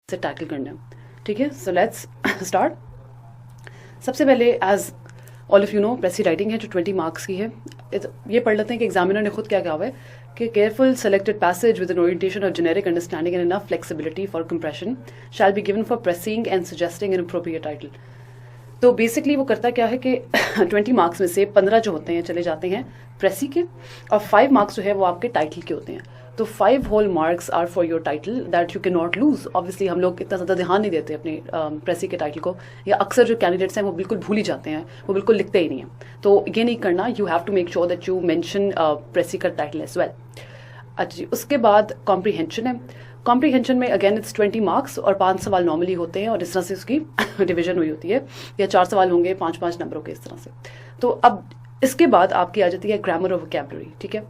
से टैकल करना है. ठीक है, सो लेट्स स्टार्ट. सबसे पहले as all of you know precis writing है जो 20 मार्क्स की है. ये पढ़ लेते हैं कि एग्जामिनर ने खुद क्या कहा हुआ है कि careful selected passage with an orientation of generic understanding and enough flexibility for compression shall be given for precising and suggesting an appropriate title. तो बेसिकली वो करता क्या है कि 20 मार्क्स में से 15 जो होते हैं चले जाते हैं प्रेसी के, और 5 मार्क्स जो है वो आपके टाइटल के होते हैं. तो 5 whole marks are for your title that you can not lose. Obviously हम लोग इतना ज़्यादा ध्यान नहीं देते अपने प्रेसी के टाइटल को, या अक्सर जो कैंडिडेट्स हैं वो बिल्कुल भूल ही जाते हैं, वो बिल्कुल लिखते ही नहीं हैं. तो ये नहीं करना. You have to make sure that you mention precis का टाइटल एज वेल. अच्छा जी, उसके बाद कॉम्प्रीहेंशन है. कॉम्प्रीहेंशन में अगेन इट्स 20 मार्क्स और 5 सवाल नॉर्मली होते हैं, और इस तरह से उसकी डिवीजन हुई होती है, या 4 सवाल होंगे 5-5 नंबरों के, इस तरह से. तो अब इसके बाद आपकी आ जाती है ग्रामर और वोकैबुलरी. ठीक है,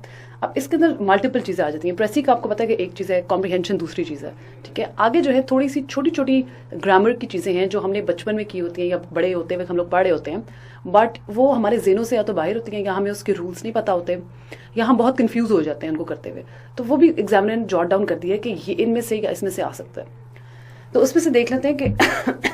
अब इसके अंदर मल्टीपल चीज़ें आ जाती हैं. प्रेसी का आपको पता है कि एक चीज़ है, कॉम्प्रीहेंशन दूसरी चीज़ है. ठीक है, आगे जो है थोड़ी सी छोटी छोटी ग्रामर की चीज़ें हैं जो हमने बचपन में की होती हैं या बड़े होते हुए हम लोग पढ़े होते हैं, बट वो हमारे ज़हनों से या तो बाहर होती हैं, या हमें उसके रूल्स नहीं पता होते, या हम बहुत कंफ्यूज हो जाते हैं उनको करते हुए. तो वो भी एग्जामिनर ने जॉट डाउन कर दिया है कि ये इनमें से या इसमें से आ सकता है. तो उसमें से देख लेते हैं कि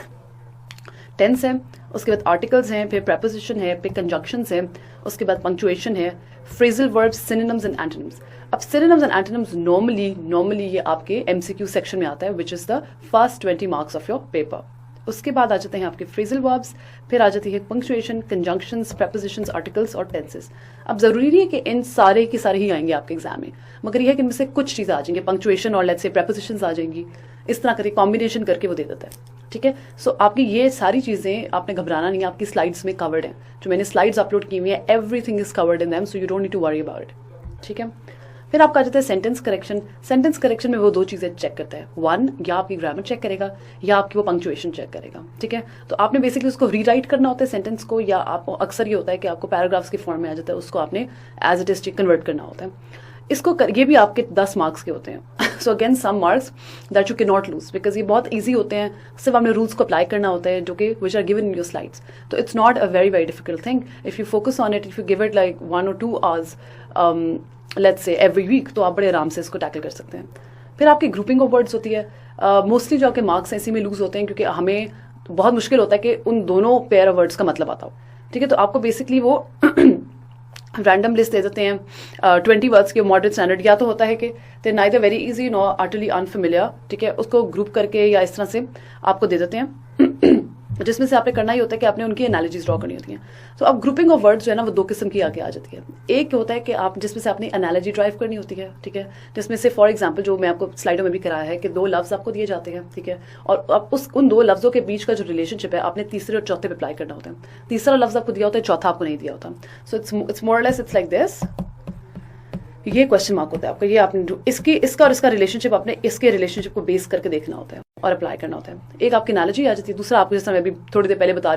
टेंस है, उसके बाद आर्टिकल्स हैं, फिर प्रेपोजिशन है, फिर कंजक्शंस है, उसके बाद पंक्चुएशन है, phrasal verbs, synonyms and antonyms. अब सिनोनिम्स एंड एंटोनिम्स नॉर्मली ये आपके एमसीक्यू सेक्शन में आता है, which is the first 20 marks of your paper. उसके बाद आ जाते हैं आपके फ्रेजल वर्ब्स, फिर आ जाती है पंक्चुएशन, कंजंक्शंस, प्रेपोजिशंस, आर्टिकल्स और टेंसेस. अब जरूरी नहीं है कि इन सारे के सारे ही आएंगे आपके एग्जाम में, मगर यह है कि इनमें से कुछ चीज़ें आ जाएंगी. पंक्चुएशन और लेट्स से प्रेपोजिशंस आ जाएंगी, इस तरह करके कॉम्बिनेशन करके वो दे देता है. ठीक है, सो आपकी ये सारी चीज़ें आपने घबराना नहीं है, आपकी स्लाइड्स में कवर्ड हैं. जो मैंने स्लाइड्स अपलोड की हुई है, everything is covered in them, so you don't need to worry about it. ठीक है, फिर आपका आ जाता है सेंटेंस करेक्शन. सेंटेंस करेक्शन में वो 2 चीज़ें चेक करता है. 1, या आपकी ग्रामर चेक करेगा, या आपकी वो पंक्चुएशन चेक करेगा. ठीक है, तो आपने बेसिकली उसको रीराइट करना होता है सेंटेंस को, या आपको अक्सर ये होता है कि आपको पैराग्राफ्स के फॉर्म में आ जाता है, उसको आपने एज इट इज कन्वर्ट करना होता है. इसको ये भी आपके 10 मार्क्स के होते हैं. So again some marks that you can not lose, because ये बहुत ईजी होते हैं, सिर्फ आपने रूल्स को अप्लाई करना होता है जो कि which are given in your slides. तो it's not a very very difficult thing if you focus on it, if you give it like 1 or 2 hours let's say every week, तो आप बड़े आराम से इसको टैकल कर सकते हैं. फिर आपकी ग्रुपिंग ऑफ वर्ड्स होती है. मोस्टली जो आपके मार्क्स हैं इसी में लूज होते हैं, क्योंकि हमें बहुत मुश्किल होता है कि उन दोनों पेयर ऑफ वर्ड्स का मतलब आता हो. ठीक है, तो आपको बेसिकली वो रैंडम लिस्ट दे देते हैं 20 वर्ड्स के मॉडरेट स्टैंडर्ड. या तो होता है कि they neither very easy nor utterly unfamiliar. ठीक है, उसको ग्रुप करके या इस तरह से आपको दे देते हैं, जिसमें से आपने करना ही होता है कि आपने उनकी एनालॉजीज ड्रॉ करनी होती हैं. तो अब ग्रुपिंग ऑफ वर्ड्स जो है ना वो 2 किस्म की आगे आ जाती है. एक होता है कि आप जिसमें से आपने एनालॉजी ड्राइव करनी होती है. ठीक है, जिसमें से फॉर एग्जांपल जो मैं आपको स्लाइडों में भी कराया है कि 2 लफ्ज आपको दिए जाते हैं. ठीक है, और आप उन 2 लफ्जों के बीच का जो रिलेशनशिप है आपने तीसरे और चौथे पे अप्लाई करना होता है. तीसरा लफ्ज आपको दिया होता है, चौथा आपको नहीं दिया होता. सो इट्स मोर और लेस इट्स लाइक दिस. ये क्वेश्चन मार्क होता है आपका, ये आपने इसका और इसका रिलेशनशिप आपने इसके रिलेशनशिप को बेस करके देखना होता है और अप्लाई करना होता है. एक आपकी एनालॉजी आ जाती है, दूसरा आपको जैसा मैं अभी थोड़ी देर पहले बता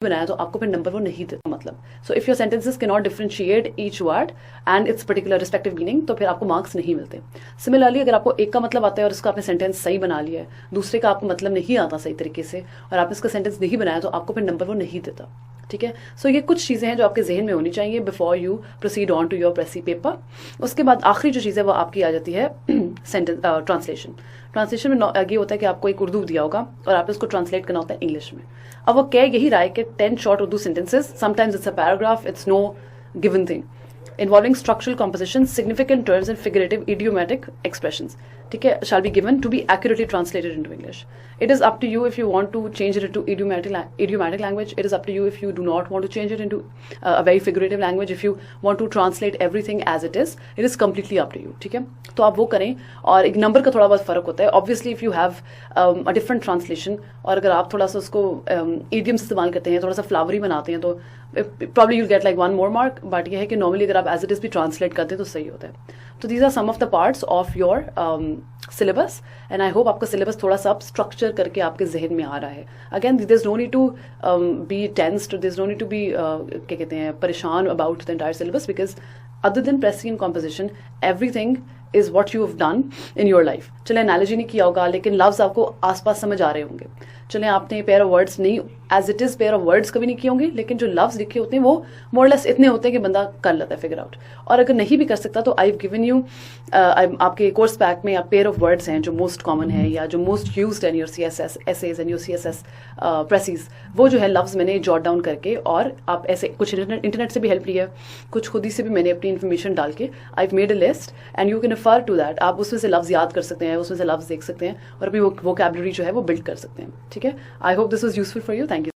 बनाया, तो आपको फिर नंबर वो नहीं देता मतलब. So if your sentences can not differentiate each word and it's particular respective meaning, तो फिर आपको मार्क्स नहीं मिलते. सिमिलरली अगर आपको एक का मतलब आता है और उसका आपने सेंटेंस सही बना लिया है, दूसरे का आपको मतलब नहीं आता सही तरीके से और आपने इसका सेंटेंस नहीं बनाया, तो आपको फिर नंबर वो नहीं देता. ठीक है, सो ये कुछ चीज़ें हैं जो आपके जहन में होनी चाहिए before you proceed on to your precis paper. उसके बाद आखिरी जो चीज़ है वो आपकी आ जाती है सेंटेंस ट्रांसलेशन. ट्रांसलेशन में ये होता है कि आपको एक उर्दू दिया होगा और आपने उसको ट्रांसलेट करना होता है इंग्लिश में. अब वो कह यही रहा है कि 10 short Urdu sentences, sometimes it's a paragraph, it's no given thing, involving structural composition, significant terms and figurative idiomatic expressions. ठीक है, shall be given to be accurately translated into English. It is up to you if you want to change it into idiomatic language. It is up to you if you do not want to change it into a very figurative language. If you want to translate everything as it is completely up to you. ठीक है, तो आप वो करें. और एक number का थोड़ा बहुत फर्क होता है. Obviously if you have a different translation, और अगर आप थोड़ा सा उसको idioms इस्तेमाल करते हैं, थोड़ा सा फ्लावरी बनाते हैं, तो probably you'll get like 1 more mark. But ये है कि नॉर्मली अगर आप एज इट इज भी ट्रांसलेट करते हैं तो सही होता है. तो these are some of the parts of your syllabus, and I hope आपका सिलेबस थोड़ा सा आप स्ट्रक्चर करके आपके जहन में आ रहा है. Again there is no need to be tensed, there is no need to be क्या कहते हैं परेशान about the entire syllabus, because other than precising and composition everything is what you have done in your life. चले analogy नहीं किया होगा, लेकिन लफ्ज आपको आसपास समझ आ रहे होंगे. चलें आपने पेयर ऑफ वर्ड्स नहीं as it is pair of words कभी नहीं किए होंगे, लेकिन जो लफ्ज़ लिखे होते हैं वो मोरलेस इतने होते हैं कि बंदा कर लेता है फिगर आउट। और अगर नहीं भी कर सकता तो आई गिवन यू आपके कोर्स पैक में पेयर ऑफ वर्ड्स हैं जो मोस्ट कॉमन है या जो most used in your CSS essays and your CSS precis, वो जो है लफ्ज़ मैंने जॉट डाउन करके, और आप ऐसे कुछ इंटरनेट से भी हेल्प ली है, कुछ खुद ही से भी मैंने अपनी इन्फॉर्मेशन डाल के I made a list and you can refer to that. आप उसमें से लफ्ज़ याद कर सकते हैं, उसमें से लफ्ज़ देख सकते हैं और अपनी वोकैबुलरी जो है वो बिल्ड कर सकते हैं। ठीक है, I hope this was useful for you. Thank you.